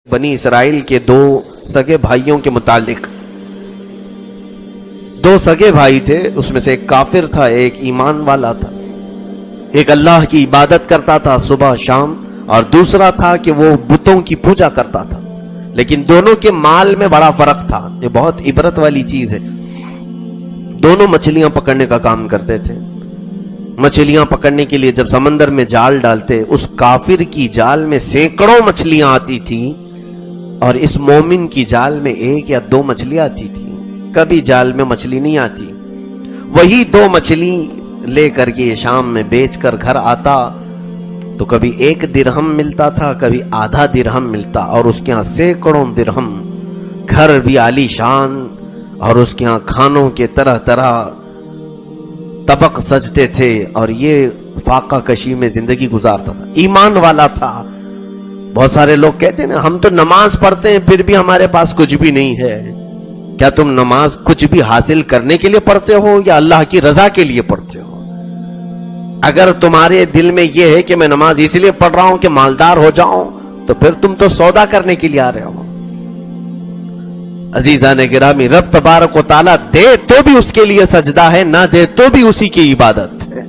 بنی اسرائیل کے دو سگے بھائیوں کے متعلق. دو سگے بھائی تھے، اس میں سے ایک کافر تھا، ایک ایمان والا تھا. ایک اللہ کی عبادت کرتا تھا صبح شام، اور دوسرا تھا کہ وہ بتوں کی پوجا کرتا تھا. لیکن دونوں کے مال میں بڑا فرق تھا. یہ بہت عبرت والی چیز ہے. دونوں مچھلیاں پکڑنے کا کام کرتے تھے. مچھلیاں پکڑنے کے لیے جب سمندر میں جال ڈالتے، اس کافر کی جال میں سینکڑوں مچھلیاں آتی تھی اور اس مومن کی جال میں ایک یا دو مچھلیاں آتی تھی. کبھی جال میں مچھلی نہیں آتی. وہی دو مچھلی لے کر کے شام میں بیچ کر گھر آتا تو کبھی 1 درہم ملتا تھا، کبھی آدھا درہم ملتا، اور اس کے ہاں سینکڑوں درہم. گھر بھی عالی شان، اور اس کے ہاں کھانوں کے طرح طرح طبق سجتے تھے، اور یہ فاقہ کشی میں زندگی گزارتا تھا. ایمان والا تھا. بہت سارے لوگ کہتے ہیں نا، ہم تو نماز پڑھتے ہیں پھر بھی ہمارے پاس کچھ بھی نہیں ہے. کیا تم نماز کچھ بھی حاصل کرنے کے لیے پڑھتے ہو یا اللہ کی رضا کے لیے پڑھتے ہو؟ اگر تمہارے دل میں یہ ہے کہ میں نماز اس لیے پڑھ رہا ہوں کہ مالدار ہو جاؤں، تو پھر تم تو سودا کرنے کے لیے آ رہے ہو. عزیزان گرامی، رب تبارک و تعالیٰ دے تو بھی اس کے لیے سجدہ ہے، نہ دے تو بھی اسی کی عبادت ہے.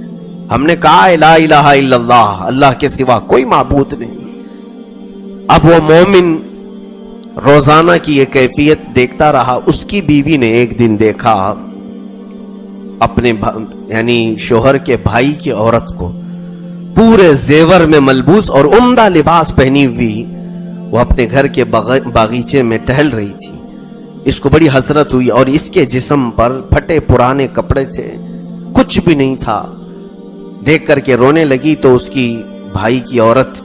ہم نے کہا لا الہ الا اللہ، اللہ کے سوا کوئی معبود نہیں. اب وہ مومن روزانہ کی یہ کیفیت دیکھتا رہا. اس کی بیوی نے ایک دن دیکھا اپنے یعنی شوہر کے بھائی کی عورت کو پورے زیور میں ملبوس اور عمدہ لباس پہنی ہوئی وہ اپنے گھر کے باغیچے میں ٹہل رہی تھی. اس کو بڑی حسرت ہوئی، اور اس کے جسم پر پھٹے پرانے کپڑے تھے، کچھ بھی نہیں تھا. دیکھ کر کے رونے لگی تو اس کی بھائی کی عورت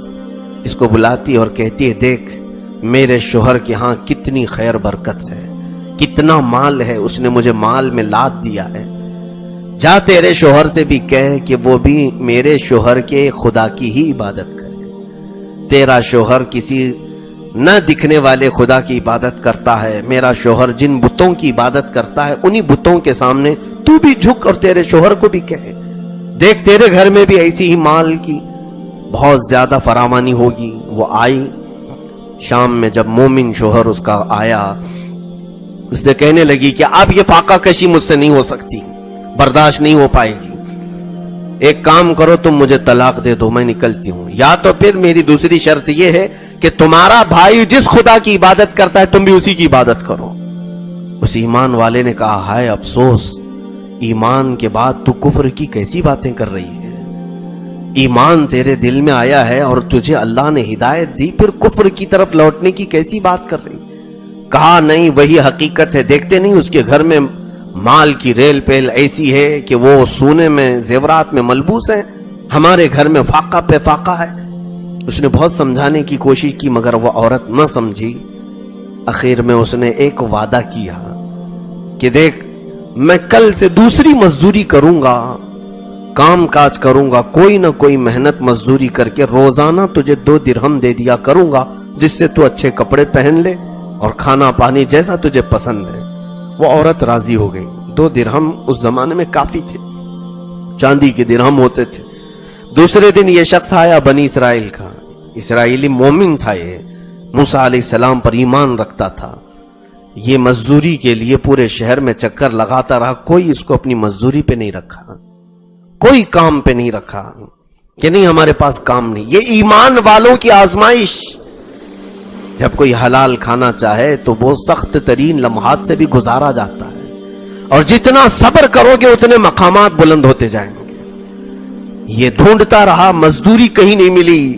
اس کو بلاتی اور کہتی ہے، دیکھ میرے شوہر کے ہاں کتنی خیر برکت ہے، کتنا مال ہے، اس نے مجھے مال میں لاد دیا ہے. جا تیرے شوہر سے بھی کہہ کہ وہ بھی میرے شوہر کے خدا کی ہی عبادت کرے. تیرا شوہر کسی نہ دکھنے والے خدا کی عبادت کرتا ہے. میرا شوہر جن بتوں کی عبادت کرتا ہے انہی بتوں کے سامنے تو بھی جھک، اور تیرے شوہر کو بھی کہے، دیکھ تیرے گھر میں بھی ایسی ہی مال کی بہت زیادہ فراوانی ہوگی. وہ آئی شام میں، جب مومن شوہر اس کا آیا، اس سے کہنے لگی کہ اب یہ فاقہ کشی مجھ سے نہیں ہو سکتی، برداشت نہیں ہو پائے گی. ایک کام کرو، تم مجھے طلاق دے دو، میں نکلتی ہوں. یا تو پھر میری دوسری شرط یہ ہے کہ تمہارا بھائی جس خدا کی عبادت کرتا ہے تم بھی اسی کی عبادت کرو. اس ایمان والے نے کہا، ہائے افسوس، ایمان کے بعد تو کفر کی کیسی باتیں کر رہی ہے. ایمان تیرے دل میں آیا ہے اور تجھے اللہ نے ہدایت دی، پھر کفر کی طرف لوٹنے کی کیسی بات کر رہی. کہا نہیں، وہی حقیقت ہے. دیکھتے نہیں اس کے گھر میں مال کی ریل پیل ایسی ہے کہ وہ سونے میں زیورات میں ملبوس ہے، ہمارے گھر میں فاقہ پہ فاقہ ہے. اس نے بہت سمجھانے کی کوشش کی مگر وہ عورت نہ سمجھی. آخر میں اس نے ایک وعدہ کیا کہ دیکھ میں کل سے دوسری مزدوری کروں گا، کام کاج کروں گا، کوئی نہ کوئی محنت مزدوری کر کے روزانہ تجھے 2 درہم دے دیا کروں گا، جس سے تو اچھے کپڑے پہن لے اور کھانا پانی جیسا تجھے پسند ہے. وہ عورت راضی ہو گئی. 2 درہم اس زمانے میں کافی تھے، چاندی کے درہم ہوتے تھے. دوسرے دن یہ شخص آیا، بنی اسرائیل کا، اسرائیلی مومن تھا. یہ موسیٰ علیہ السلام پر ایمان رکھتا تھا. یہ مزدوری کے لیے پورے شہر میں چکر لگاتا رہا، کوئی اس کو اپنی مزدوری پہ نہیں رکھا، کوئی کام پہ نہیں رکھا کہ نہیں ہمارے پاس کام نہیں. یہ ایمان والوں کی آزمائش. جب کوئی حلال کھانا چاہے تو وہ سخت ترین لمحات سے بھی گزارا جاتا ہے، اور جتنا صبر کرو گے اتنے مقامات بلند ہوتے جائیں گے. یہ ڈھونڈتا رہا، مزدوری کہیں نہیں ملی.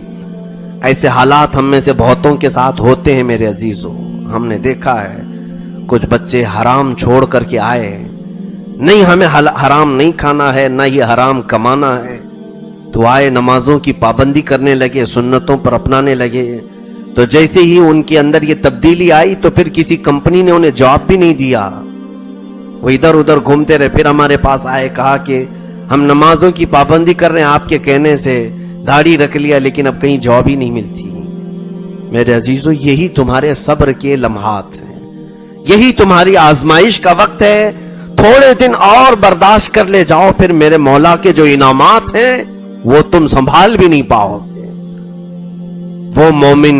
ایسے حالات ہم میں سے بہتوں کے ساتھ ہوتے ہیں میرے عزیزوں. ہم نے دیکھا ہے کچھ بچے حرام چھوڑ کر کے آئے، نہیں ہمیں حرام نہیں کھانا ہے، نہ یہ حرام کمانا ہے، تو آئے نمازوں کی پابندی کرنے لگے، سنتوں پر اپنانے لگے. تو جیسے ہی ان کے اندر یہ تبدیلی آئی تو پھر کسی کمپنی نے انہیں جاب بھی نہیں دیا. وہ ادھر ادھر گھومتے رہے. پھر ہمارے پاس آئے، کہا کہ ہم نمازوں کی پابندی کر رہے ہیں آپ کے کہنے سے، داڑھی رکھ لیا لیکن اب کہیں جاب ہی نہیں ملتی. میرے عزیزو، یہی تمہارے صبر کے لمحات ہیں، یہی تمہاری آزمائش کا وقت ہے. تھوڑے دن اور برداشت کر لے جاؤ، پھر میرے مولا کے جو انعامات ہیں وہ تم سنبھال بھی نہیں پاؤ گے. وہ مومن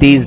30